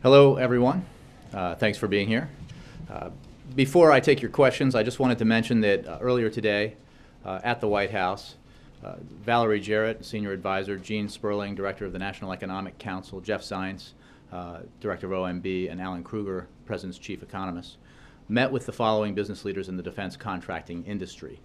Hello, everyone. Thanks for being here. Before I take your questions, I just wanted to mention that earlier today at the White House, Valerie Jarrett, Senior Advisor, Gene Sperling, Director of the National Economic Council, Jeff Zients, Director of OMB, and Alan Kruger, President's Chief Economist, met with the following business leaders in the defense contracting industry.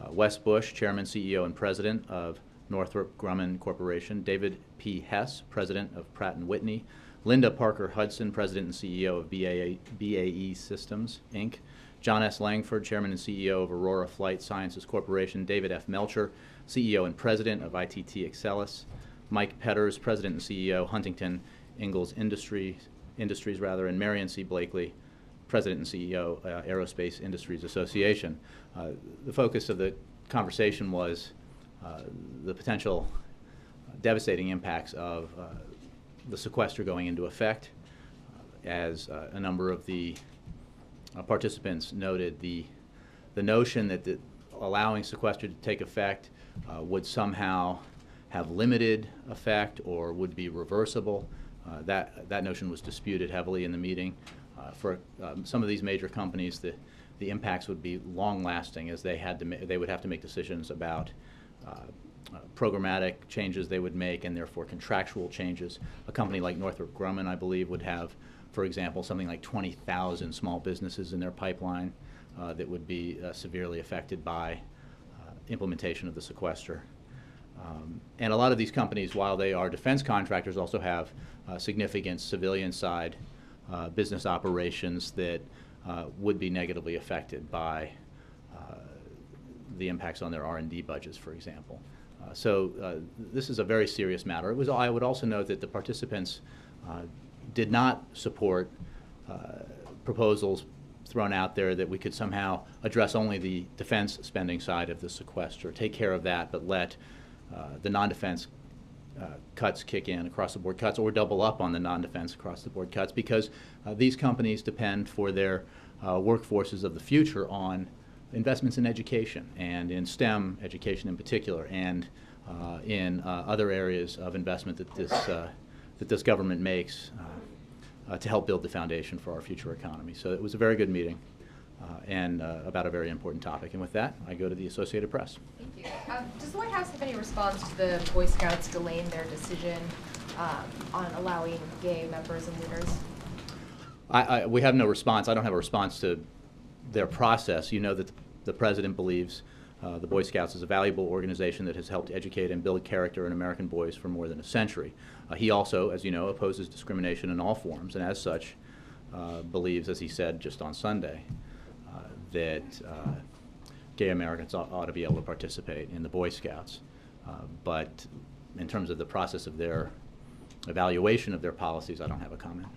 Wes Bush, Chairman, CEO, and President of Northrop Grumman Corporation, David P. Hess, President of Pratt & Whitney, Linda Parker Hudson, President and CEO of BAE Systems, Inc., John S. Langford, Chairman and CEO of Aurora Flight Sciences Corporation, David F. Melcher, CEO and President of ITT Excelis, Mike Petters, President and CEO, Huntington Ingalls Industries, and Marion C. Blakely, President and CEO, Aerospace Industries Association. The focus of the conversation was the potential devastating impacts of the sequester going into effect. As a number of the participants noted, the notion that allowing sequester to take effect would somehow have limited effect or would be reversible. That notion was disputed heavily in the meeting. For some of these major companies, the impacts would be long-lasting, as they would have to make decisions about programmatic changes they would make, and therefore contractual changes. A company like Northrop Grumman, I believe, would have, for example, something like 20,000 small businesses in their pipeline that would be severely affected by implementation of the sequester. And a lot of these companies, while they are defense contractors, also have significant civilian side business operations that would be negatively affected by the impacts on their R&D budgets, for example. So this is a very serious matter. I would also note that the participants did not support proposals thrown out there that we could somehow address only the defense spending side of the sequester, take care of that, but let the non-defense cuts kick in, across-the-board cuts, or double up on the non-defense across-the-board cuts, because these companies depend for their workforces of the future on investments in education, and in STEM education in particular, and in other areas of investment that this government makes to help build the foundation for our future economy. So it was a very good meeting and about a very important topic. And with that, I go to the Associated Press. Thank you. Does the White House have any response to the Boy Scouts delaying their decision on allowing gay members and leaders? We have no response. I don't have a response to their process. You know that the President believes the Boy Scouts is a valuable organization that has helped educate and build character in American boys for more than a century. He also, as you know, opposes discrimination in all forms, and as such believes, as he said just on Sunday, that gay Americans ought to be able to participate in the Boy Scouts. But in terms of the process of their evaluation of their policies, I don't have a comment.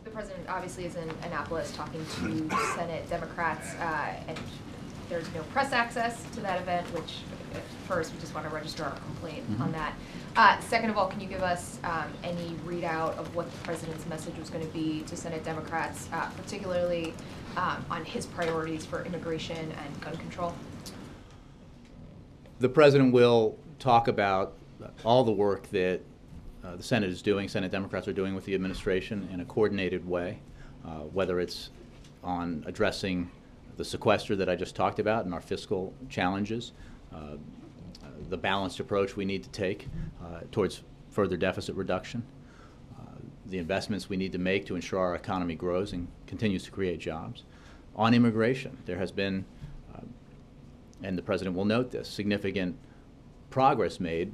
The President obviously is in Annapolis talking to Senate Democrats, and there's no press access to that event, which first we just want to register our complaint on that. Second of all, can you give us any readout of what the President's message was going to be to Senate Democrats, particularly on his priorities for immigration and gun control? The President will talk about all the work that the Senate is doing, Senate Democrats are doing with the administration in a coordinated way, whether it's on addressing the sequester that I just talked about and our fiscal challenges, the balanced approach we need to take towards further deficit reduction, the investments we need to make to ensure our economy grows and continues to create jobs. On immigration, there has been, and the President will note this, significant progress made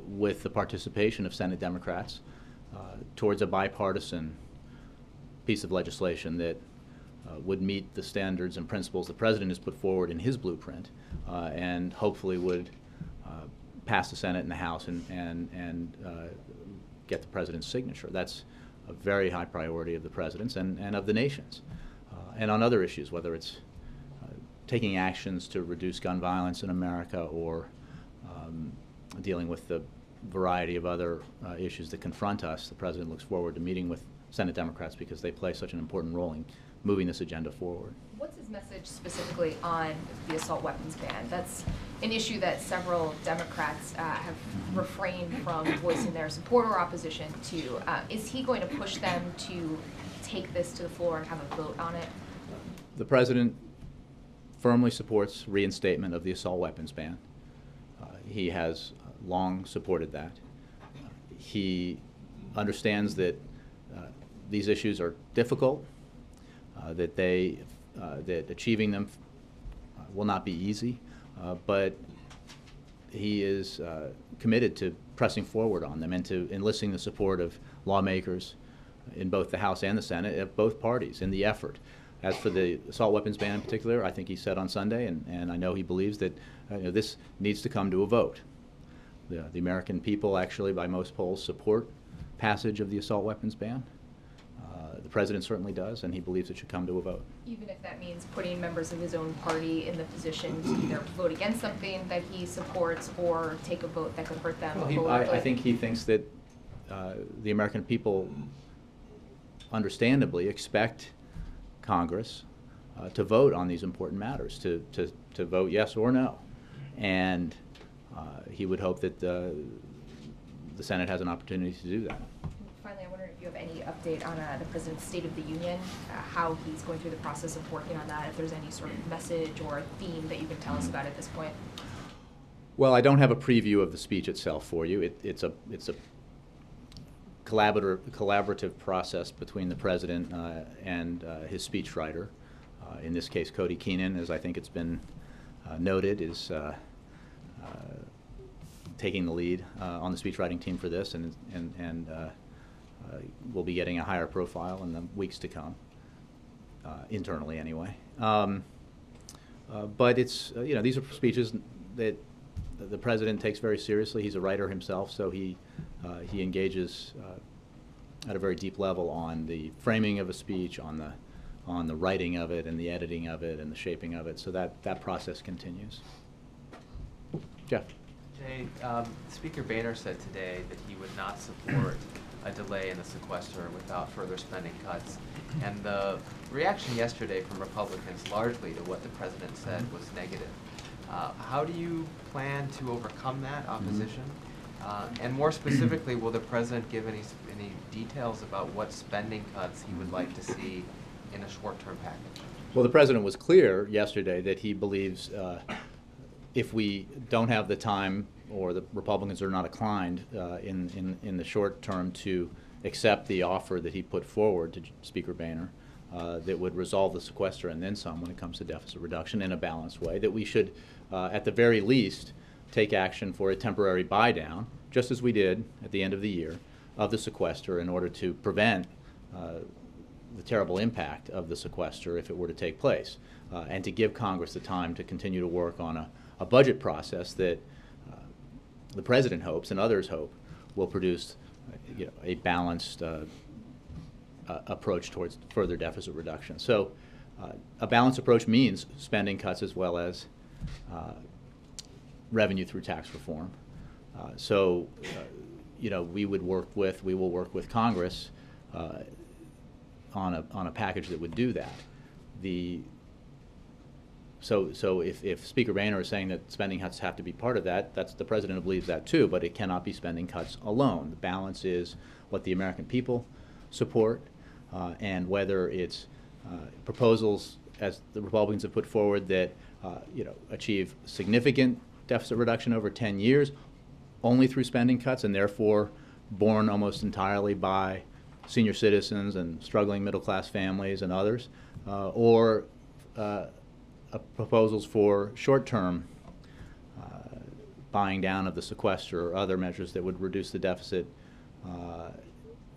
with the participation of Senate Democrats towards a bipartisan piece of legislation that would meet the standards and principles the President has put forward in his blueprint, and hopefully would pass the Senate and the House and get the President's signature. That's a very high priority of the President's and of the nation's. And on other issues, whether it's taking actions to reduce gun violence in America or dealing with the variety of other issues that confront us, the President looks forward to meeting with Senate Democrats because they play such an important role in moving this agenda forward. What's his message specifically on the assault weapons ban? That's an issue that several Democrats have refrained from voicing their support or opposition to. Is he going to push them to take this to the floor and have a vote on it? The President firmly supports reinstatement of the assault weapons ban. He has long supported that. He understands that these issues are difficult, that achieving them will not be easy, but he is committed to pressing forward on them and to enlisting the support of lawmakers in both the House and the Senate, of both parties, in the effort. As for the assault weapons ban in particular, I think he said on Sunday, and I know he believes that this needs to come to a vote. The American people actually, by most polls, support passage of the assault weapons ban. The President certainly does, and he believes it should come to a vote. Even if that means putting members of his own party in the position to either vote against something that he supports or take a vote that could hurt them politically? I think he thinks that the American people understandably expect Congress to vote on these important matters, to vote yes or no. And he would hope that the Senate has an opportunity to do that. Finally, I wonder if you have any update on the President's State of the Union, how he's going through the process of working on that, if there's any sort of message or theme that you can tell us about at this point. Well, I don't have a preview of the speech itself for you. It's a collaborative process between the President and his speechwriter. In this case, Cody Keenan, as I think it's been noted, is taking the lead on the speechwriting team for this, and we'll be getting a higher profile in the weeks to come, internally anyway. But it's these are speeches that the President takes very seriously. He's a writer himself, so he engages at a very deep level on the framing of a speech, on the writing of it, and the editing of it, and the shaping of it. So that process continues. Jeff. Jay, Speaker Boehner said today that he would not support a delay in the sequester without further spending cuts. And the reaction yesterday from Republicans, largely to what the President said, was negative. How do you plan to overcome that opposition? And more specifically, will the President give any details about what spending cuts he would like to see in a short-term package? Well, the President was clear yesterday that he believes if we don't have the time, or the Republicans are not inclined in the short term to accept the offer that he put forward to Speaker Boehner, that would resolve the sequester and then some when it comes to deficit reduction in a balanced way, that we should, at the very least, take action for a temporary buy-down, just as we did at the end of the year, of the sequester in order to prevent the terrible impact of the sequester if it were to take place, and to give Congress the time to continue to work on a budget process that the President hopes and others hope will produce a balanced approach towards further deficit reduction. So a balanced approach means spending cuts as well as revenue through tax reform. We will work with Congress on a package that would do that. So if Speaker Boehner is saying that spending cuts have to be part of that, the President believes that too, but it cannot be spending cuts alone. The balance is what the American people support, and whether it's proposals, as the Republicans have put forward, that achieve significant deficit reduction over 10 years, only through spending cuts, and therefore borne almost entirely by senior citizens and struggling middle-class families and others, or proposals for short-term buying down of the sequester or other measures that would reduce the deficit.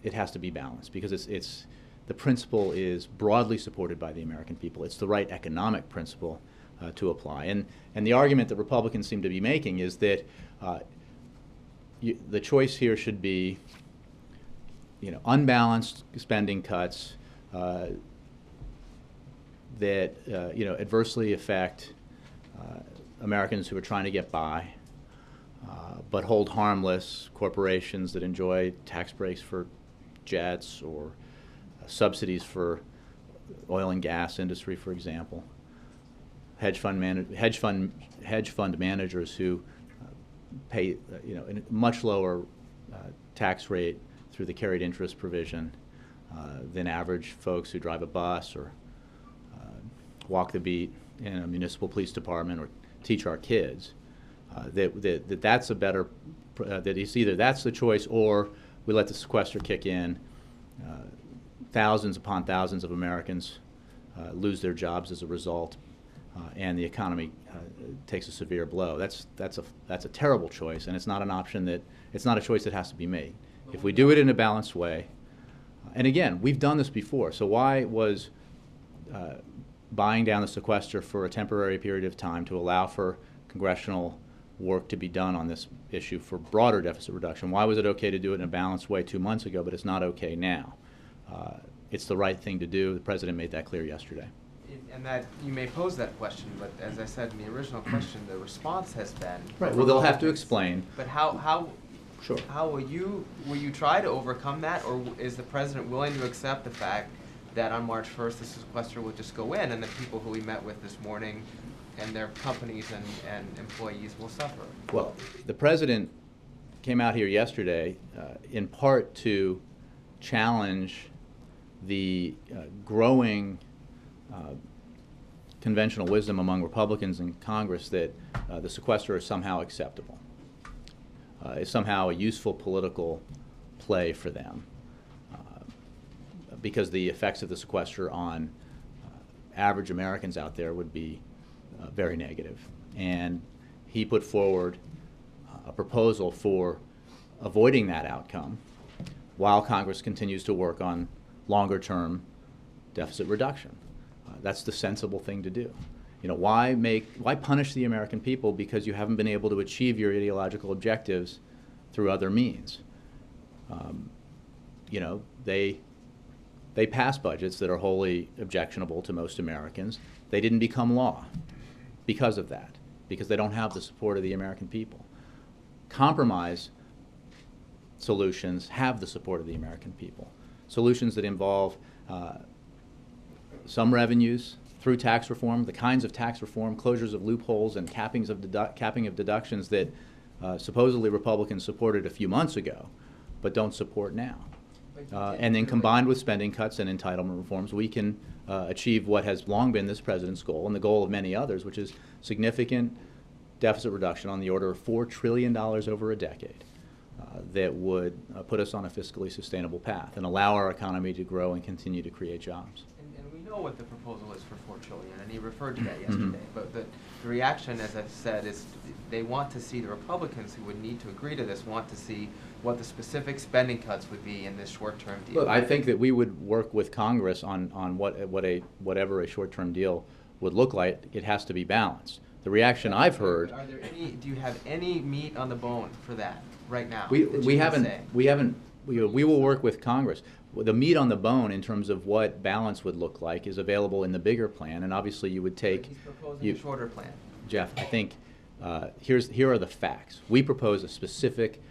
It has to be balanced because the principle is broadly supported by the American people. It's the right economic principle to apply. And the argument that Republicans seem to be making is that the choice here should be unbalanced spending cuts that adversely affect Americans who are trying to get by, but hold harmless corporations that enjoy tax breaks for jets or subsidies for oil and gas industry, for example. Hedge fund managers who pay a much lower tax rate through the carried interest provision than average folks who drive a bus or walk the beat in a municipal police department or teach our kids. That's a better, that it's either that's the choice or we let the sequester kick in. Thousands upon thousands of Americans lose their jobs as a result, and the economy takes a severe blow. That's a terrible choice, and it's not an option it's not a choice that has to be made. If we do it in a balanced way, and again, we've done this before, so why was buying down the sequester for a temporary period of time to allow for congressional work to be done on this issue for broader deficit reduction? Why was it okay to do it in a balanced way 2 months ago, but it's not okay now? It's the right thing to do. The President made that clear yesterday. And that you may pose that question, but as I said in the original question, the response has been right. Well, they'll have to explain. But how Sure. How will you try to overcome that, or is the President willing to accept the fact that on March 1st the sequester will just go in, and the people who we met with this morning and their companies and employees will suffer? Well, the President came out here yesterday in part to challenge the growing conventional wisdom among Republicans in Congress that the sequester is somehow acceptable. Is somehow a useful political play for them because the effects of the sequester on average Americans out there would be very negative. And he put forward a proposal for avoiding that outcome while Congress continues to work on longer-term deficit reduction. That's the sensible thing to do. Why punish the American people because you haven't been able to achieve your ideological objectives through other means? They pass budgets that are wholly objectionable to most Americans. They didn't become law because of that, because they don't have the support of the American people. Compromise solutions have the support of the American people. Solutions that involve some revenues through tax reform, the kinds of tax reform, closures of loopholes, and capping of deductions that supposedly Republicans supported a few months ago, but don't support now. And then combined with spending cuts and entitlement reforms, we can achieve what has long been this President's goal, and the goal of many others, which is significant deficit reduction on the order of $4 trillion over a decade that would put us on a fiscally sustainable path and allow our economy to grow and continue to create jobs. Know what the proposal is for $4 trillion, and he referred to that yesterday. But the reaction, as I've said, is they want to see, the Republicans who would need to agree to this want to see what the specific spending cuts would be in this short-term deal. Look, I think that we would work with Congress on whatever a short-term deal would look like. It has to be balanced. The reaction I've heard. Do you have any meat on the bone for that right now? We will work with Congress. The meat on the bone in terms of what balance would look like is available in the bigger plan, and obviously you would take. He's proposing a shorter plan. Jeff, I think here are the facts. We propose a specific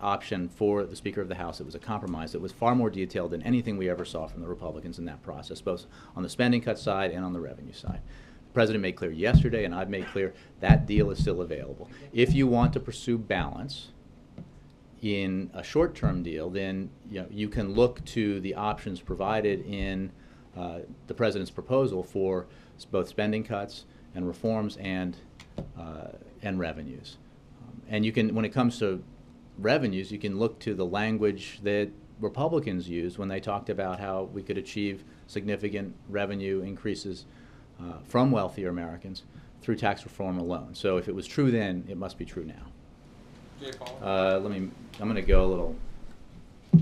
option for the Speaker of the House. It was a compromise that was far more detailed than anything we ever saw from the Republicans in that process, both on the spending cut side and on the revenue side. The President made clear yesterday, and I've made clear, that deal is still available. If you want to pursue balance in a short-term deal, then you can look to the options provided in the President's proposal for both spending cuts and reforms and revenues. And you can, when it comes to revenues, you can look to the language that Republicans used when they talked about how we could achieve significant revenue increases from wealthier Americans through tax reform alone. So if it was true then, it must be true now. I'm going to go a little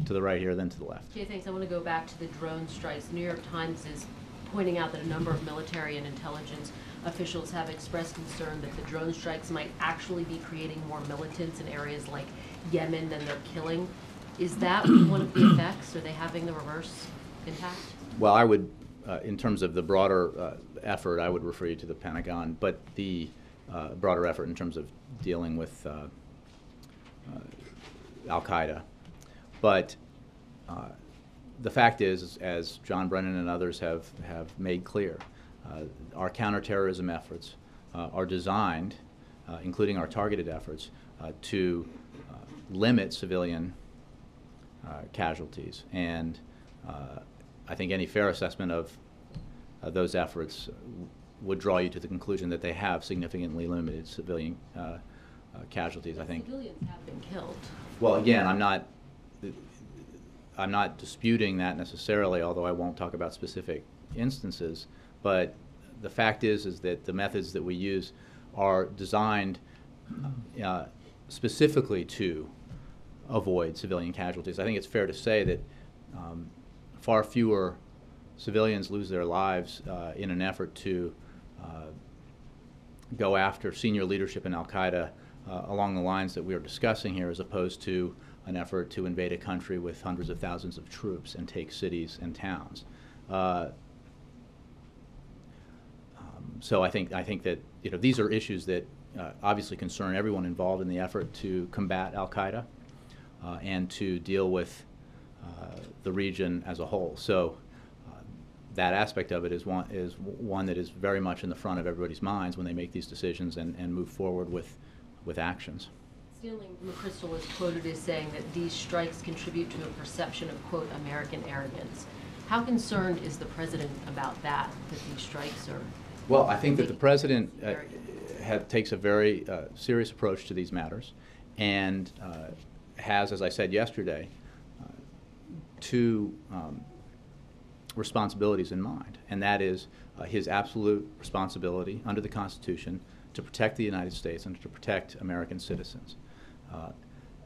to the right here, then to the left. Jay, thanks. I want to go back to the drone strikes. The New York Times is pointing out that a number of military and intelligence officials have expressed concern that the drone strikes might actually be creating more militants in areas like Yemen than they're killing. Is that one of the effects? Are they having the reverse impact? Well, I would, in terms of the broader effort, I would refer you to the Pentagon. But the broader effort in terms of dealing with Al-Qaeda. But the fact is, as John Brennan and others have made clear, our counterterrorism efforts are designed, including our targeted efforts, to limit civilian casualties. And I think any fair assessment of those efforts would draw you to the conclusion that they have significantly limited civilian casualties. I think Civilians have been killed. Well, again, I'm not disputing that necessarily, although I won't talk about specific instances. But the fact is that the methods that we use are designed specifically to avoid civilian casualties. I think it's fair to say that far fewer civilians lose their lives in an effort to go after senior leadership in Al-Qaeda along the lines that we are discussing here, as opposed to an effort to invade a country with hundreds of thousands of troops and take cities and towns. So I think that these are issues that obviously concern everyone involved in the effort to combat Al-Qaeda and to deal with the region as a whole. So that aspect of it is one that is very much in the front of everybody's minds when they make these decisions and move forward with actions. Stanley McChrystal is quoted as saying that these strikes contribute to a perception of, quote, American arrogance. How concerned is the president about that these strikes are? Well, I think that the president takes a very serious approach to these matters and has, as I said yesterday, two responsibilities in mind, and that is his absolute responsibility under the Constitution to protect the United States and to protect American citizens,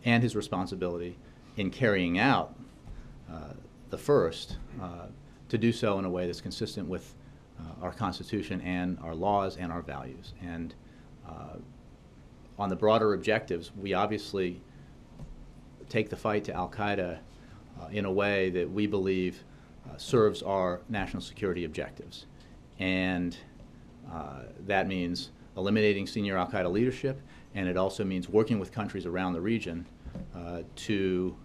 and his responsibility in carrying out the first to do so in a way that's consistent with our Constitution and our laws and our values. And on the broader objectives, we obviously take the fight to Al-Qaeda in a way that we believe serves our national security objectives. And that means eliminating senior Al-Qaeda leadership, and it also means working with countries around the region to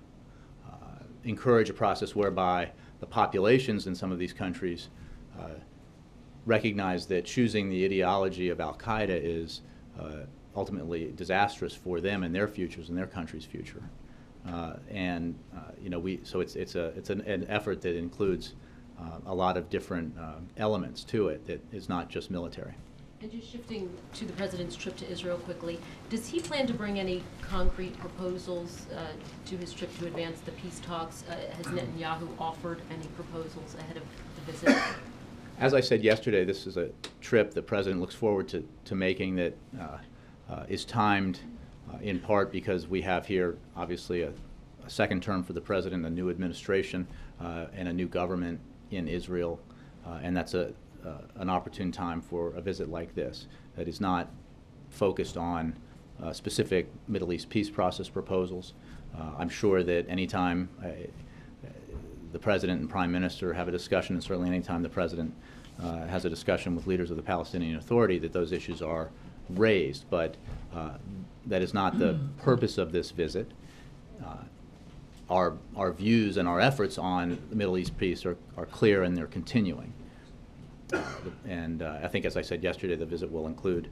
encourage a process whereby the populations in some of these countries recognize that choosing the ideology of Al-Qaeda is ultimately disastrous for them and their futures and their country's future. So it's an effort that includes a lot of different elements to it that is not just military. And just shifting to the president's trip to Israel quickly, does he plan to bring any concrete proposals to his trip to advance the peace talks? Has Netanyahu offered any proposals ahead of the visit? As I said yesterday, this is a trip the president looks forward to making that is timed in part because we have here obviously a second term for the president, a new administration, and a new government in Israel, and that's an opportune time for a visit like this that is not focused on specific Middle East peace process proposals. I'm sure that anytime the president and prime minister have a discussion, and certainly anytime the president has a discussion with leaders of the Palestinian Authority, that those issues are raised. But that is not the purpose of this visit. Our views and our efforts on the Middle East peace are clear, and they're continuing. And I think, as I said yesterday, the visit will include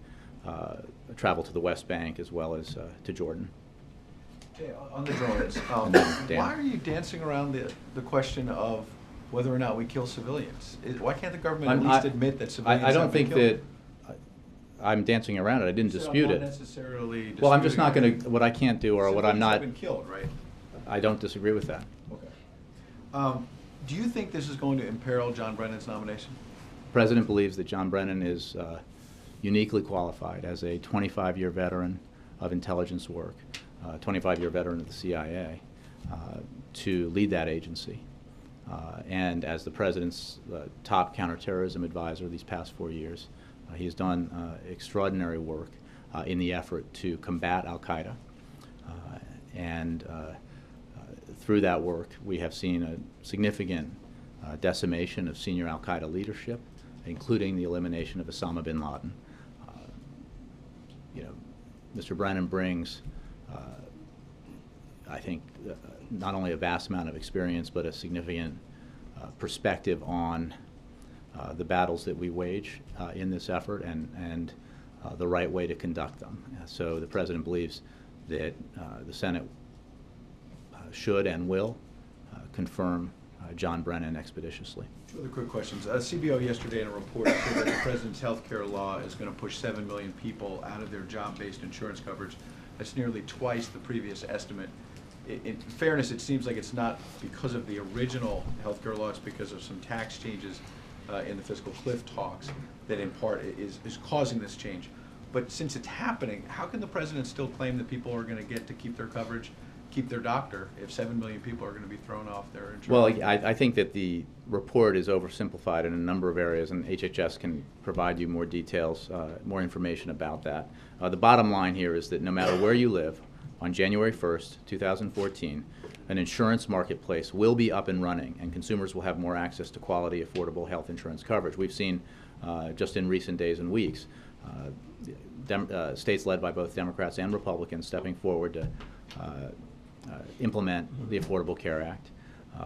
travel to the West Bank as well as to Jordan. Okay, on the drones, Dan. why are you dancing around the question of whether or not we kill civilians? Why can't the government at least admit that civilians I don't have been think killed? that I'm dancing around it. I didn't dispute it. Not necessarily Well, I'm just disputing not it. going to, what I can't do or what I'm Civilians not, have been killed, right? I don't disagree with that. Okay. Do you think this is going to imperil John Brennan's nomination? The President believes that John Brennan is uniquely qualified as a 25-year veteran of intelligence work, 25-year veteran of the CIA, to lead that agency. And as the President's top counterterrorism advisor these past 4 years, he has done extraordinary work in the effort to combat Al-Qaeda. And through that work, we have seen a significant decimation of senior Al-Qaeda leadership, including the elimination of Osama bin Laden. Mr. Brennan brings, I think, not only a vast amount of experience, but a significant perspective on the battles that we wage in this effort and the right way to conduct them. So the President believes that the Senate should and will confirm John Brennan expeditiously. Two other quick questions. CBO yesterday in a report said that the President's health care law is going to push 7 million people out of their job-based insurance coverage. That's nearly twice the previous estimate. In fairness, it seems like it's not because of the original health care law, it's because of some tax changes in the fiscal cliff talks that in part is causing this change. But since it's happening, how can the President still claim that people are going to get to keep their coverage, keep their doctor, if 7 million people are going to be thrown off their insurance? Well, I think that the report is oversimplified in a number of areas, and HHS can provide you more details, more information about that. The bottom line here is that no matter where you live, on January 1st, 2014, an insurance marketplace will be up and running, and consumers will have more access to quality, affordable health insurance coverage. We've seen just in recent days and weeks states led by both Democrats and Republicans stepping forward to implement the Affordable Care Act.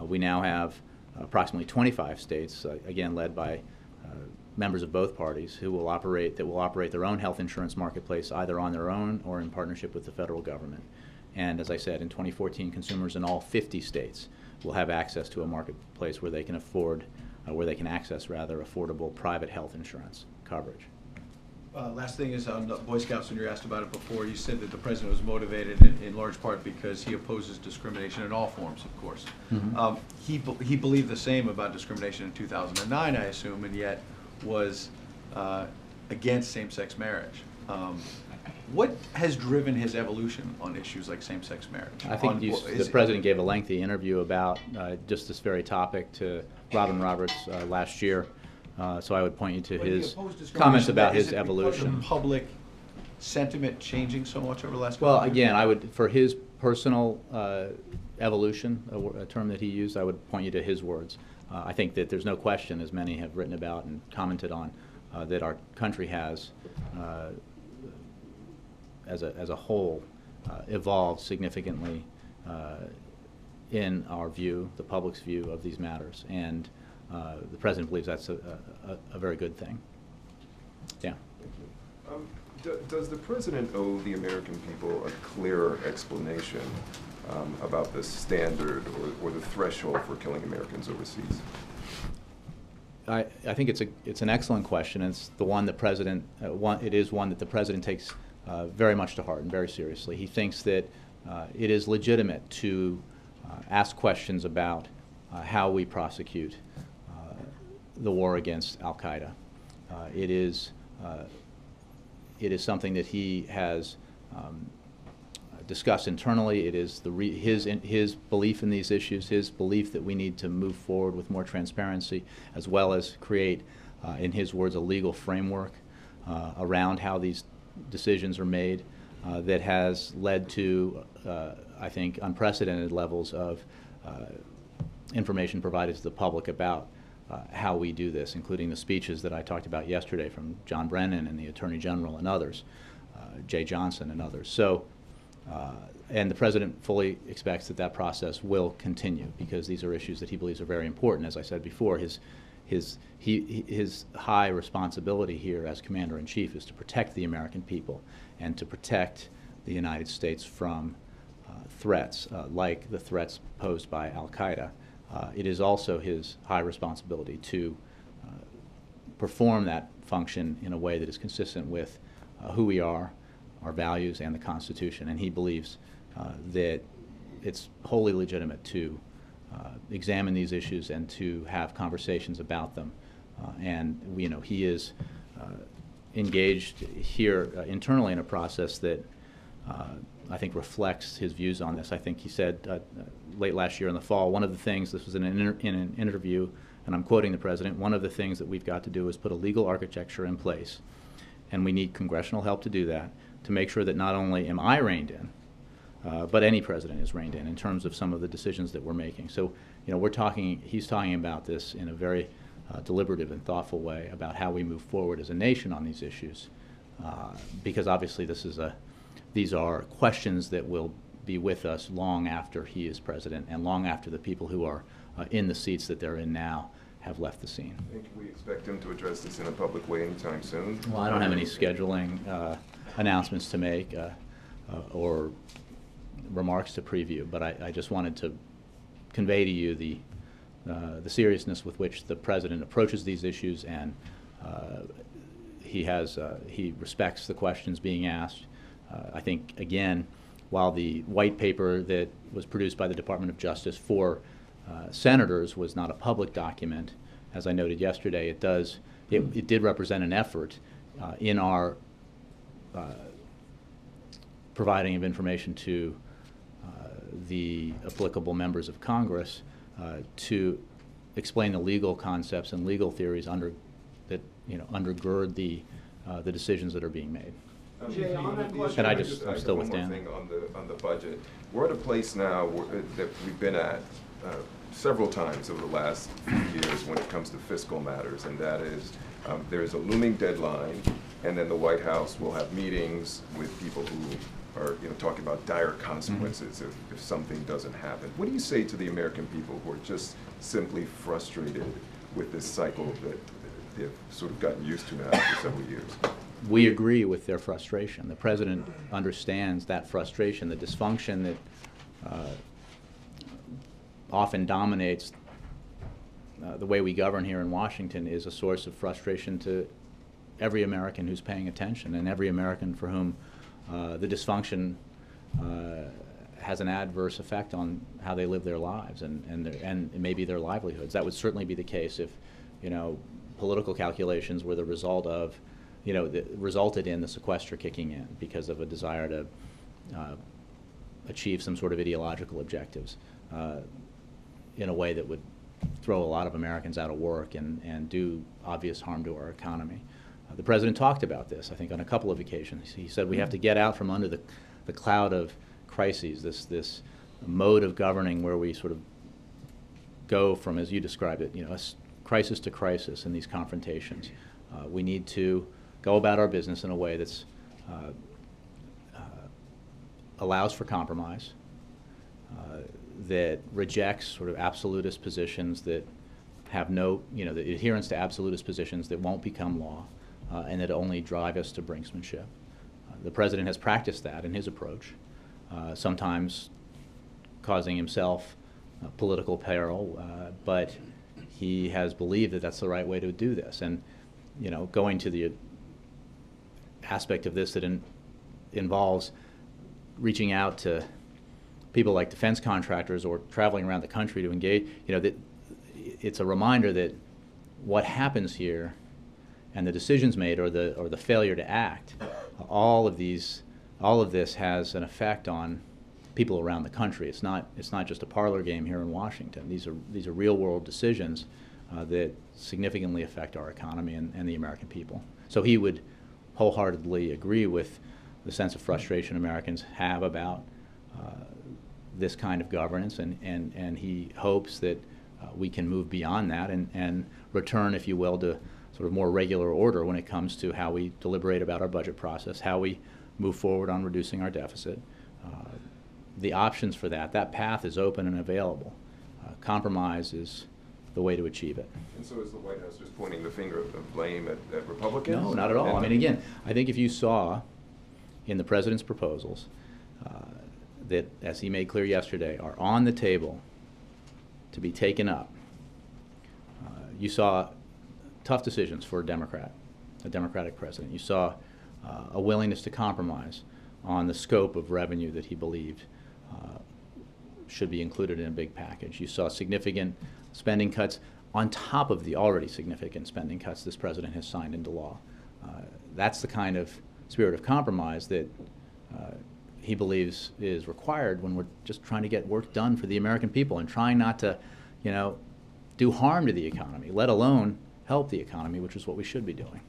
We now have approximately 25 states, again led by members of both parties, who will operate their own health insurance marketplace either on their own or in partnership with the federal government. And as I said, in 2014, consumers in all 50 states will have access to a marketplace where they can access affordable private health insurance coverage. Last thing is on the Boy Scouts, when you were asked about it before, you said that the President was motivated in large part because he opposes discrimination in all forms, of course. Mm-hmm. He believed the same about discrimination in 2009, I assume, and yet was against same-sex marriage. What has driven his evolution on issues like same-sex marriage? I think the President gave a lengthy interview about just this very topic to Robin Roberts last year. So I would point you to his comments about his evolution. Is it because of public sentiment changing so much over the last couple Well, of years? again, for his personal evolution, a term that he used, I would point you to his words. I think that there's no question, as many have written about and commented on, that our country has, as a whole, evolved significantly in our view, the public's view of these matters. And the President believes that's a very good thing. Yeah. Does the President owe the American people a clearer explanation about the standard or the threshold for killing Americans overseas? I think it's an excellent question. It's the one the President it is one that the President takes very much to heart and very seriously. He thinks that it is legitimate to ask questions about how we prosecute the war against Al-Qaeda. It is something that he has discussed internally. It is his belief in these issues, his belief that we need to move forward with more transparency, as well as create, in his words, a legal framework around how these decisions are made that has led to, I think, unprecedented levels of information provided to the public about how we do this, including the speeches that I talked about yesterday from John Brennan and the Attorney General and others, Jay Johnson and others. So, and the President fully expects that process will continue because these are issues that he believes are very important. As I said before, his high responsibility here as Commander-in-Chief is to protect the American people and to protect the United States from threats like the threats posed by Al-Qaeda. It is also his high responsibility to perform that function in a way that is consistent with who we are, our values, and the Constitution. And he believes that it's wholly legitimate to examine these issues and to have conversations about them. And he is engaged here internally in a process that I think reflects his views on this. I think he said late last year in the fall, one of the things, this was in an interview, and I'm quoting the President, one of the things that we've got to do is put a legal architecture in place, and we need congressional help to do that, to make sure that not only am I reined in, but any president is reined in terms of some of the decisions that we're making. So, he's talking about this in a very deliberative and thoughtful way about how we move forward as a nation on these issues. because obviously these are questions that will be with us long after he is president and long after the people who are in the seats that they're in now have left the scene. And can we expect him to address this in a public way anytime soon? Well, I don't have any scheduling announcements to make or remarks to preview, but I just wanted to convey to you the seriousness with which the president approaches these issues, and he respects the questions being asked. I think, again, while the white paper that was produced by the Department of Justice for senators was not a public document, as I noted yesterday, it did represent an effort in our providing of information to the applicable members of Congress to explain the legal concepts and legal theories that undergird the decisions that are being made. Jay, on that question, I'm still with Dan. One more thing on the budget. We're at a place now that we've been at several times over the last few years when it comes to fiscal matters, and that is there is a looming deadline, and then the White House will have meetings with people who are talking about dire consequences if something doesn't happen. What do you say to the American people who are just simply frustrated with this cycle that they've sort of gotten used to now for several years? We agree with their frustration. The president understands that frustration, the dysfunction that often dominates the way we govern here in Washington is a source of frustration to every American who's paying attention, and every American for whom the dysfunction has an adverse effect on how they live their lives and maybe their livelihoods. That would certainly be the case if political calculations were the result of that resulted in the sequester kicking in because of a desire to achieve some sort of ideological objectives in a way that would throw a lot of Americans out of work and do obvious harm to our economy. The president talked about this, I think, on a couple of occasions. He said we have to get out from under the cloud of crises, this mode of governing where we sort of go from, as you described it, crisis to crisis in these confrontations. We need to go about our business in a way that's allows for compromise, that rejects sort of absolutist positions that have no, the adherence to absolutist positions that won't become law and that only drive us to brinksmanship. The president has practiced that in his approach, sometimes causing himself political peril, but he has believed that that's the right way to do this. And going to the aspect of this that involves reaching out to people like defense contractors or traveling around the country to engage, that it's a reminder that what happens here and the decisions made or the failure to act, all of this has an effect on people around the country. It's not just a parlor game here in Washington. These are real world decisions that significantly affect our economy and the American people. So he would wholeheartedly agree with the sense of frustration Americans have about this kind of governance, and he hopes that we can move beyond that and return, if you will, to sort of more regular order when it comes to how we deliberate about our budget process, how we move forward on reducing our deficit. The options for that path is open and available. Compromise is the way to achieve it. And so is the White House just pointing the finger of blame at Republicans? No, not at all. I mean, again, I think if you saw in the president's proposals that, as he made clear yesterday, are on the table to be taken up, you saw tough decisions for a Democratic president. You saw a willingness to compromise on the scope of revenue that he believed should be included in a big package. You saw significant spending cuts on top of the already significant spending cuts this president has signed into law. That's the kind of spirit of compromise that he believes is required when we're just trying to get work done for the American people and trying not to, do harm to the economy, let alone help the economy, which is what we should be doing.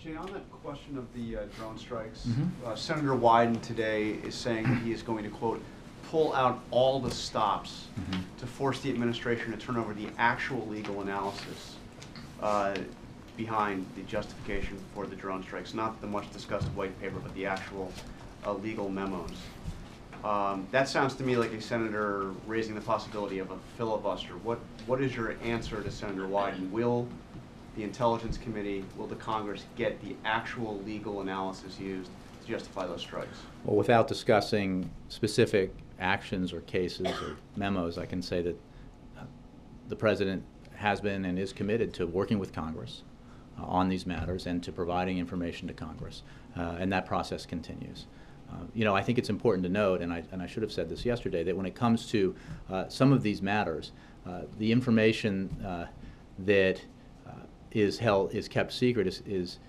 Jay, on that question of the drone strikes, Senator Wyden today is saying that he is going to, quote, pull out all the stops to force the administration to turn over the actual legal analysis. behind the justification for the drone strikes, not the much discussed white paper, but the actual legal memos. That sounds to me like a senator raising the possibility of a filibuster. What is your answer to Senator Wyden? Will the Intelligence Committee, will the Congress get the actual legal analysis used to justify those strikes? Well, without discussing specific actions or cases or memos, I can say that the President has been and is committed to working with Congress on these matters and to providing information to Congress, and that process continues. You know, I think it's important to note, and I should have said this yesterday, that when it comes to some of these matters, the information that is kept secret is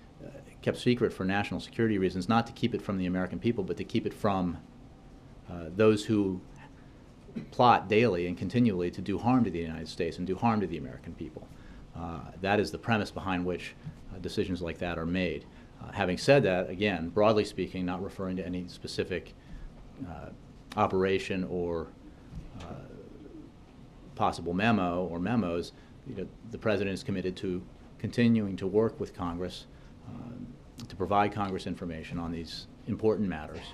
kept secret for national security reasons, not to keep it from the American people, but to keep it from those who plot daily and continually to do harm to the United States and do harm to the American people. That is the premise behind which decisions like that are made. Having said that, again, broadly speaking, not referring to any specific operation or possible memo or memos, you know, the President is committed to continuing to work with Congress to provide Congress information on these important matters,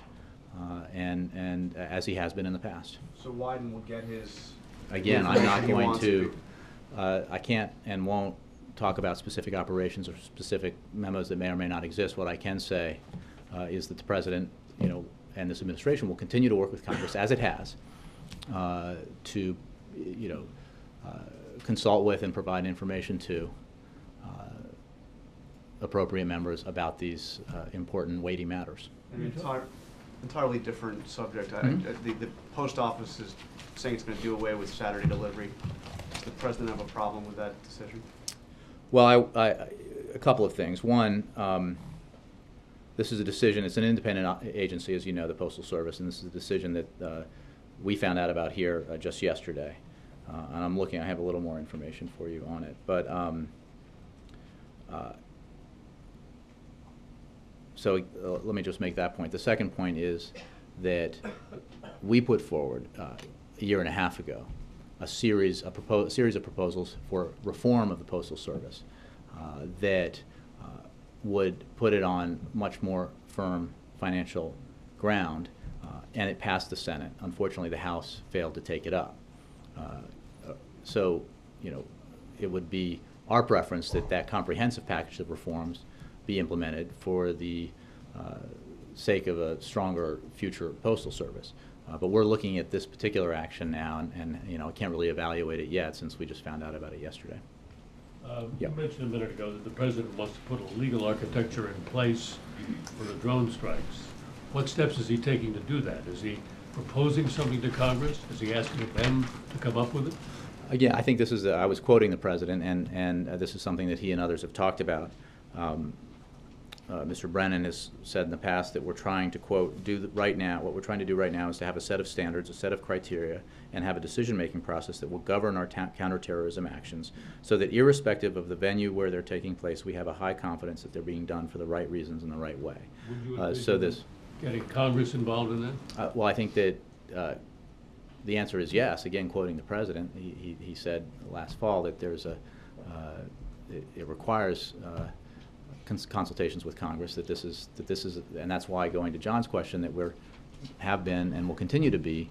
and as he has been in the past. So Wyden will get his... Again, I'm not he going wants to, I can't and won't talk about specific operations or specific memos that may or may not exist. What I can say is that the President, you know, and this administration will continue to work with Congress as it has to, you know, consult with and provide information to appropriate members about these important, weighty matters. An entirely different subject. Mm-hmm. The post office is saying it's going to do away with Saturday delivery. Does the President have a problem with that decision? Well, a couple of things. One, this is a decision, it's an independent agency, as you know, the Postal Service, and this is a decision that we found out about here just yesterday. And I'm looking, I have a little more information for you on it. But so let me just make that point. The second point is that we put forward a year and a half ago a series of proposals for reform of the Postal Service that would put it on much more firm financial ground, and it passed the Senate. Unfortunately, the House failed to take it up. So, you know, it would be our preference that that comprehensive package of reforms be implemented for the sake of a stronger future Postal Service. But we're looking at this particular action now, and you know, I can't really evaluate it yet since we just found out about it yesterday. You mentioned a minute ago that the President wants to put a legal architecture in place for the drone strikes. What steps is he taking to do that? Is he proposing something to Congress? Is he asking them to come up with it? Again, I think this is, I was quoting the President, and this is something that he and others have talked about. Mr. Brennan has said in the past that we're trying to, quote, what we're trying to do right now is to have a set of standards, a set of criteria, and have a decision-making process that will govern our counterterrorism actions so that irrespective of the venue where they're taking place, we have a high confidence that they're being done for the right reasons in the right way. Would you agree getting Congress involved in that? Well, I think that the answer is yes. Again, quoting the President, he said last fall that there's it requires consultations with Congress, that this is, and that's why, going to John's question, that have been and will continue to be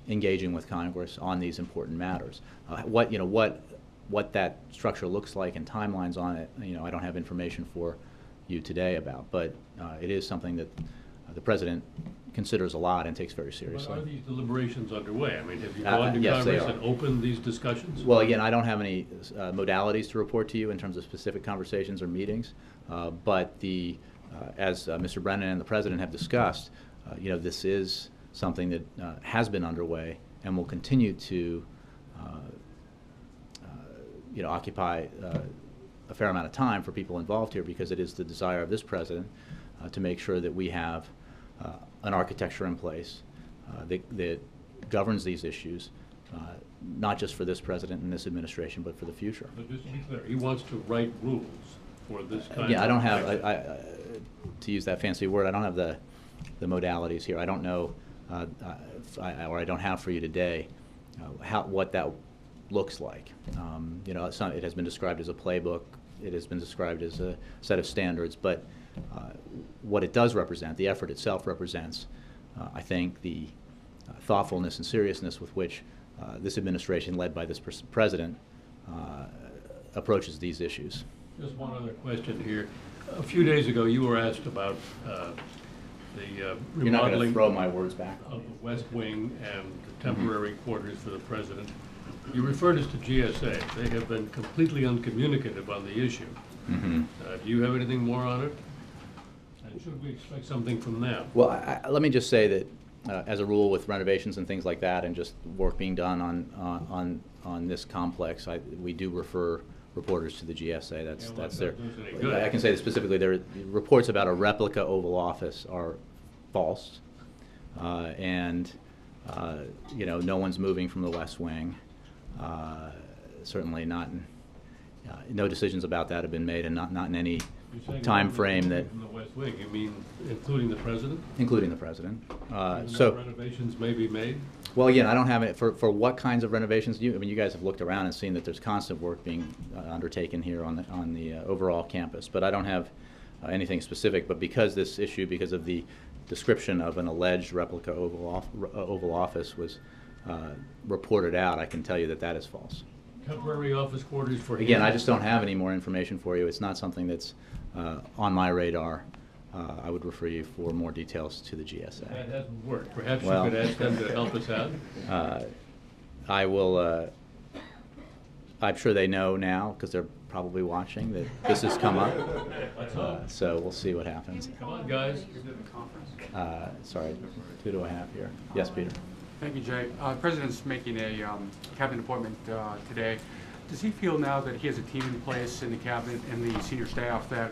engaging with Congress on these important matters. What that structure looks like and timelines on it, you know, I don't have information for you today about, but it is something that the President considers a lot and takes very seriously. But are these deliberations underway? I mean, have you gone to yes, Congress and opened these discussions? Well, again, I don't have any modalities to report to you in terms of specific conversations or meetings, but as Mr. Brennan and the President have discussed, you know, this is something that has been underway and will continue to, you know, occupy a fair amount of time for people involved here, because it is the desire of this President to make sure that we have an architecture in place that governs these issues, not just for this President and this administration, but for the future. But just to be clear, he wants to write rules for this kind of... Yeah, I don't have, to use that fancy word, I don't have the modalities here. I don't know, or I don't have for you today what that looks like. You know, it has been described as a playbook it has been described as a set of standards, but what it does represent, the effort itself represents, I think, the thoughtfulness and seriousness with which this administration, led by this president, approaches these issues. Just one other question here. A few days ago, you were asked about the You're not going to remodeling throw my words back. of the West Wing and the temporary quarters for the president. You referred us to GSA. They have been completely uncommunicative on the issue. Mm-hmm. Do you have anything more on it? And should we expect something from them? Well, let me just say that as a rule with renovations and things like that, and just work being done on this complex, we do refer reporters to the GSA. That's their. I can say that specifically. There reports about a replica Oval Office are false, and no one's moving from the West Wing. Certainly not. No decisions about that have been made, and not in any time frame that. From the West Wing, you mean including the president? Including the president. So renovations may be made? Well, again, I don't have it for what kinds of renovations. I mean, you guys have looked around and seen that there's constant work being undertaken here on the overall campus. But I don't have anything specific. But because this issue, because of the description of an alleged replica Oval Office was reported out, I can tell you that that is false. Temporary office quarters for him? Again, I just don't have any more information for you. It's not something that's on my radar. I would refer you for more details to the GSA. That hasn't worked. Perhaps Well, you could ask them to help us out? I will, I'm sure they know now, because they're probably watching, that this has come up. Let's hope. So we'll see what happens. Come on, guys. Sorry, who do I have here? Yes, Peter. Thank you, Jay. The President's making a cabinet appointment today. Does he feel now that he has a team in place in the cabinet and the senior staff that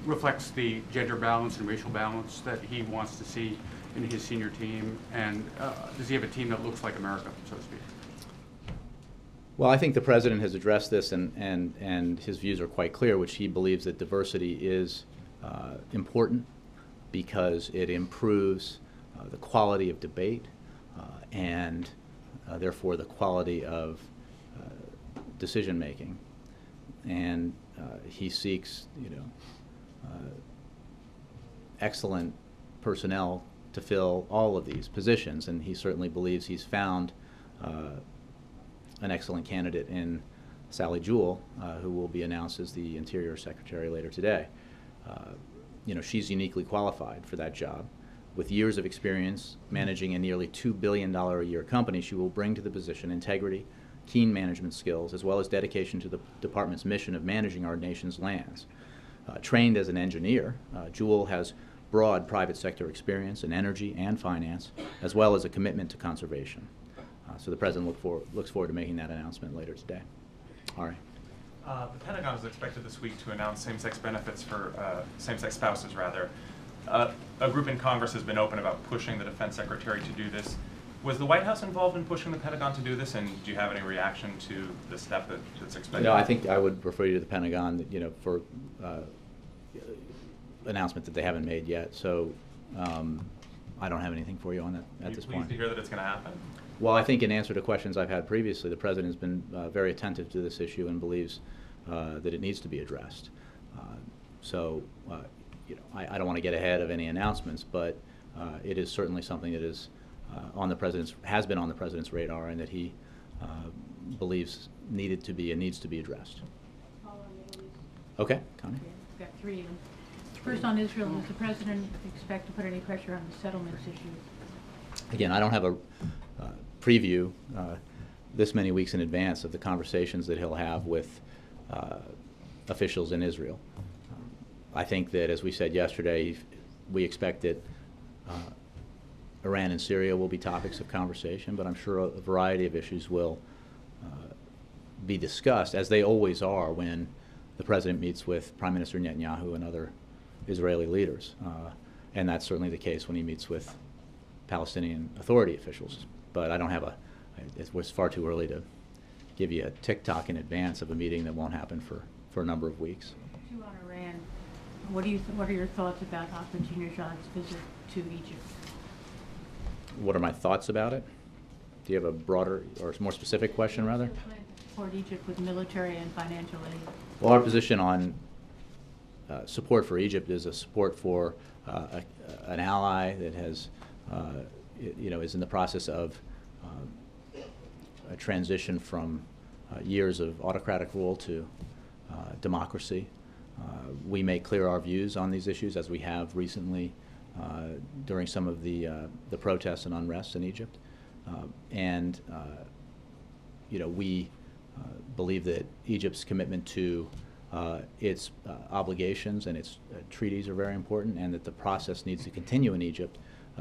reflects the gender balance and racial balance that he wants to see in his senior team? And does he have a team that looks like America, so to speak? Well, I think the President has addressed this, and his views are quite clear, which he believes that diversity is important because it improves the quality of debate and therefore the quality of decision making. And he seeks, excellent personnel to fill all of these positions, and he certainly believes he's found an excellent candidate in Sally Jewell, who will be announced as the Interior Secretary later today. She's uniquely qualified for that job. With years of experience managing a nearly $2 billion a year company, she will bring to the position integrity, keen management skills, as well as dedication to the department's mission of managing our nation's lands. Trained as an engineer, Jewell has broad private sector experience in energy and finance, as well as a commitment to conservation. So the President looks forward to making that announcement later today. All right. The Pentagon is expected this week to announce same-sex benefits for same-sex spouses, rather. A group in Congress has been open about pushing the Defense Secretary to do this. Was the White House involved in pushing the Pentagon to do this, and do you have any reaction to the step that's expected? No, I think I would refer you to the Pentagon, for announcement that they haven't made yet. So I don't have anything for you on that at this point. Are you pleased to hear that it's going to happen? Well, I think in answer to questions I've had previously, the President has been very attentive to this issue and believes that it needs to be addressed. I don't want to get ahead of any announcements, but it is certainly something that is has been on the President's radar, and that he believes needed to be and needs to be addressed. Okay, Connie. I've got three of them. First, on Israel, does the President expect to put any pressure on the settlements issue? Again, I don't have a preview this many weeks in advance of the conversations that he'll have with officials in Israel. I think that, as we said yesterday, we expect that Iran and Syria will be topics of conversation, but I'm sure a variety of issues will be discussed, as they always are when the President meets with Prime Minister Netanyahu and other Israeli leaders. And that's certainly the case when he meets with Palestinian Authority officials. But I don't have it was far too early to give you a tick-tock in advance of a meeting that won't happen for a number of weeks. Two on Iran. What are your thoughts about Ahmadinejad's visit to Egypt? What are my thoughts about it? Do you have a broader or more specific question, rather? support Egypt with military and financial aid? Well, our position on support for Egypt is a support for an ally that has, is in the process of a transition from years of autocratic rule to democracy. We make clear our views on these issues, as we have recently during some of the protests and unrest in Egypt. We believe that Egypt's commitment to its obligations and its treaties are very important, and that the process needs to continue in Egypt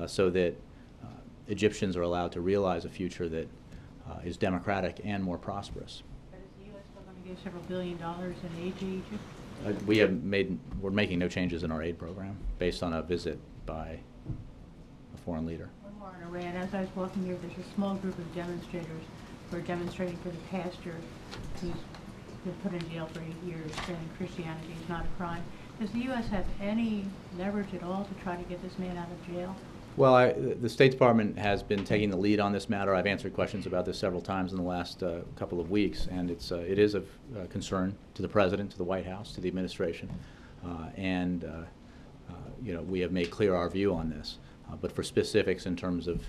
so that Egyptians are allowed to realize a future that is democratic and more prosperous. But is the U.S. still going to give several $1 billion in aid to Egypt? We're making no changes in our aid program based on a visit by a foreign leader. One more on Iran. As I was walking here, there's a small group of demonstrators who are demonstrating for the pastor who's been put in jail for 8 years, saying Christianity is not a crime. Does the U.S. have any leverage at all to try to get this man out of jail? Well, the State Department has been taking the lead on this matter. I've answered questions about this several times in the last couple of weeks, and it is of concern to the President, to the White House, to the administration, we have made clear our view on this. But for specifics in terms of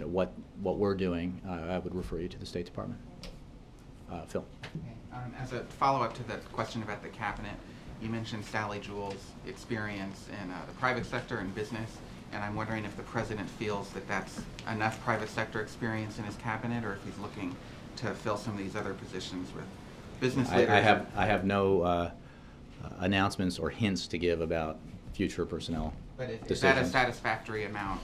what we're doing, I would refer you to the State Department. Phil. Okay. As a follow-up to the question about the cabinet, you mentioned Sally Jewell's experience in the private sector and business, and I'm wondering if the President feels that that's enough private sector experience in his cabinet, or if he's looking to fill some of these other positions with business leaders. I have no announcements or hints to give about future personnel decisions. Is that a satisfactory amount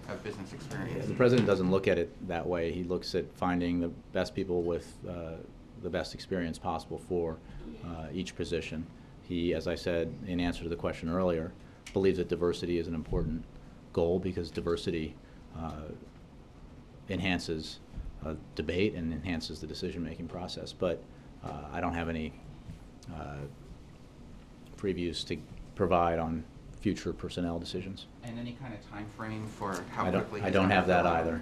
of business experience? The President doesn't look at it that way. He looks at finding the best people with the best experience possible for each position. He, as I said in answer to the question earlier, believes that diversity is an important goal because diversity enhances debate and enhances the decision-making process. But I don't have any previews to provide on future personnel decisions. And any kind of time frame for how quickly? I don't have that either.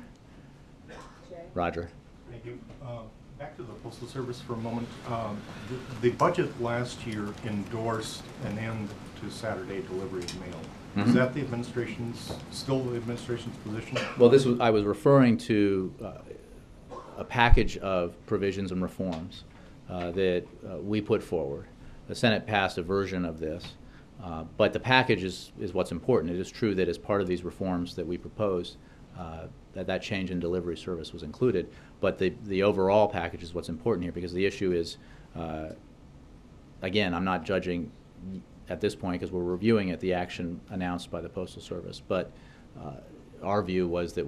Roger. Thank you. Back to the Postal Service for a moment. The budget last year endorsed an end to Saturday delivery of mail. Mm-hmm. Is that the administration's, still the administration's position? Well, I was referring to a package of provisions and reforms that we put forward. The Senate passed a version of this, but the package is what's important. It is true that as part of these reforms that we proposed, that change in delivery service was included, but the overall package is what's important here, because the issue is, again, I'm not judging at this point because we're reviewing the action announced by the Postal Service, but our view was that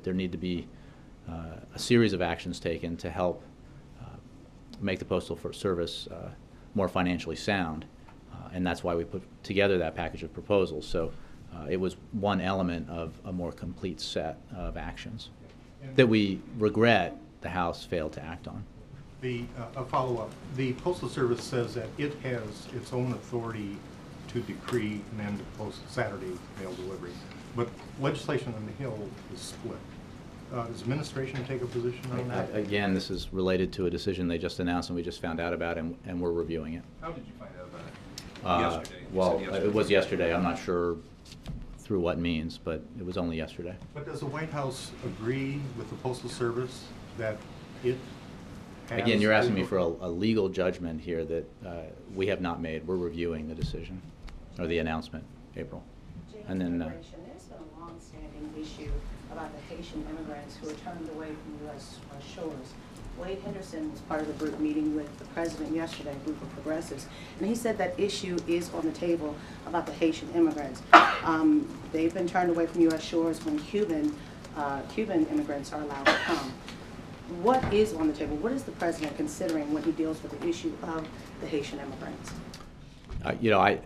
there need to be a series of actions taken to help make the Postal Service more financially sound, and that's why we put together that package of proposals. So it was one element of a more complete set of actions that we regret the House failed to act on. A follow-up. The Postal Service says that it has its own authority to decree an end to Saturday mail delivery, but legislation on the Hill is split. Does administration take a position on that? Again, this is related to a decision they just announced and we just found out about, and we're reviewing it. How did you find out about it? Yesterday. Well, it was yesterday. I'm not sure through what means, but it was only yesterday. But does the White House agree with the Postal Service that it has... Again, you're asking me for a legal judgment here that we have not made. We're reviewing the decision, or the announcement, April. And then... There's been a long-standing issue about the Haitian immigrants who are turned away from U.S. shores. Wade Henderson was part of the group meeting with the president yesterday, a group of progressives, and he said that issue is on the table about the Haitian immigrants. They've been turned away from U.S. shores when Cuban immigrants are allowed to come. What is on the table? What is the president considering when he deals with the issue of the Haitian immigrants?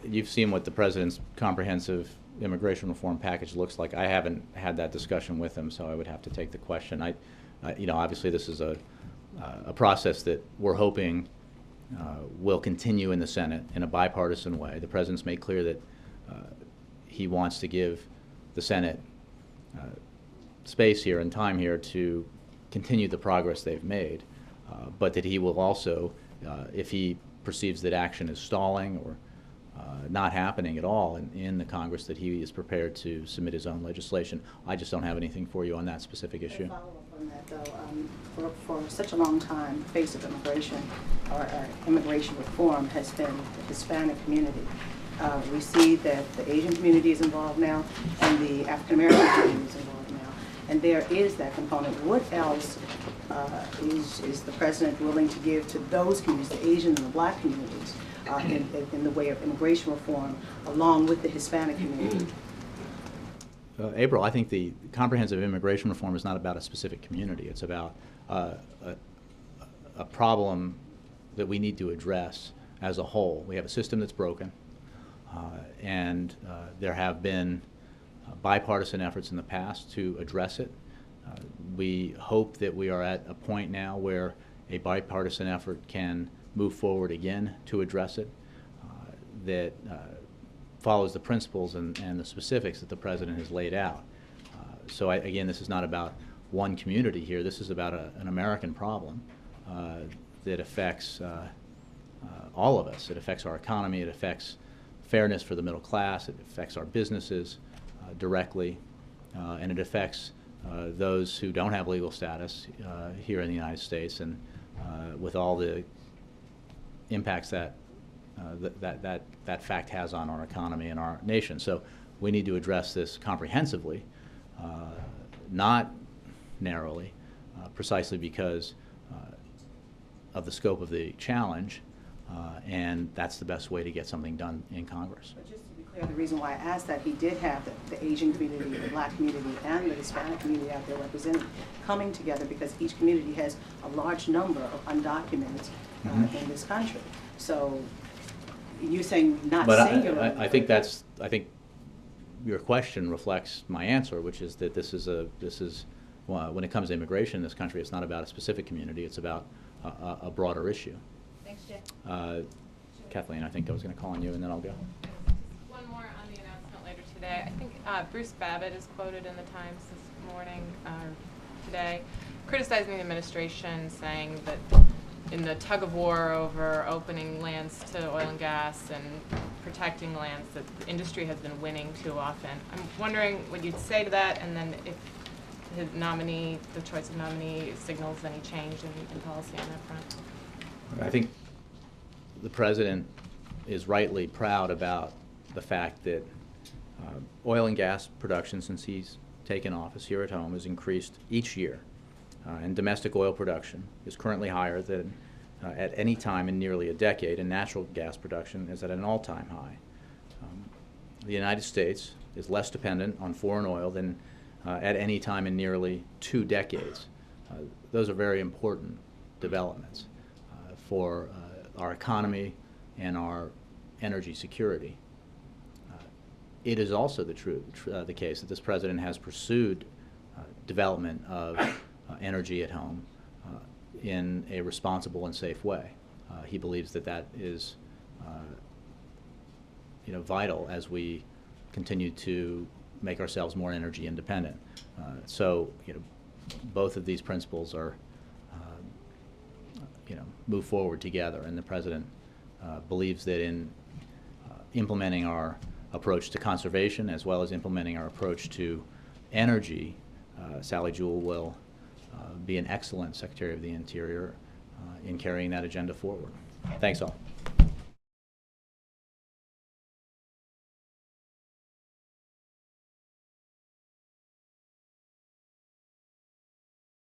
You've seen what the president's comprehensive immigration reform package looks like. I haven't had that discussion with him, so I would have to take the question. Obviously this is a process that we're hoping will continue in the Senate in a bipartisan way. The president's made clear that he wants to give the Senate space here and time here to continue the progress they've made, but that he will also, if he perceives that action is stalling or not happening at all in the Congress, that he is prepared to submit his own legislation. I just don't have anything for you on that specific issue. To follow up on that, though, for such a long time, the face of immigration or immigration reform has been the Hispanic community. We see that the Asian community is involved now, and the African American community is involved now, and there is that component. What else is the president willing to give to those communities, the Asian and the Black communities, in the way of immigration reform, along with the Hispanic community? April, I think the comprehensive immigration reform is not about a specific community. It's about a problem that we need to address as a whole. We have a system that's broken, and there have been bipartisan efforts in the past to address it. We hope that we are at a point now where a bipartisan effort can move forward again to address it, that follows the principles and the specifics that the president has laid out. So again, this is not about one community here. This is about an American problem that affects all of us. It affects our economy. It affects fairness for the middle class. It affects our businesses directly, and it affects those who don't have legal status here in the United States, and with all the impacts that that fact has on our economy and our nation. So we need to address this comprehensively, not narrowly, precisely because of the scope of the challenge, and that's the best way to get something done in Congress. But just to be clear, the reason why I asked that, he did have the Asian community, the Black community, and the Hispanic community out there represented, coming together because each community has a large number of undocumented in this country. So you're saying not singular. I think your question reflects my answer, which is that this is well, when it comes to immigration in this country, it's not about a specific community. It's about a broader issue. Thanks, Jay. Kathleen, I think I was going to call on you, and then I'll go. One more on the announcement later today. I think Bruce Babbitt is quoted in the Times this morning, today, criticizing the administration, saying that in the tug of war over opening lands to oil and gas and protecting lands, that the industry has been winning too often. I'm wondering what you'd say to that, and then if his nominee, the choice of nominee, signals any change in policy on that front. I think the president is rightly proud about the fact that oil and gas production, since he's taken office here at home, has increased each year. And domestic oil production is currently higher than at any time in nearly a decade, and natural gas production is at an all-time high. The United States is less dependent on foreign oil than at any time in nearly 2 decades. Those are very important developments for our economy and our energy security. It is also the case that this president has pursued development of energy at home in a responsible and safe way. He believes that that is vital as we continue to make ourselves more energy independent. So both of these principles are move forward together, and the president believes that in implementing our approach to conservation as well as implementing our approach to energy, Sally Jewell will be an excellent Secretary of the Interior in carrying that agenda forward. Thanks all.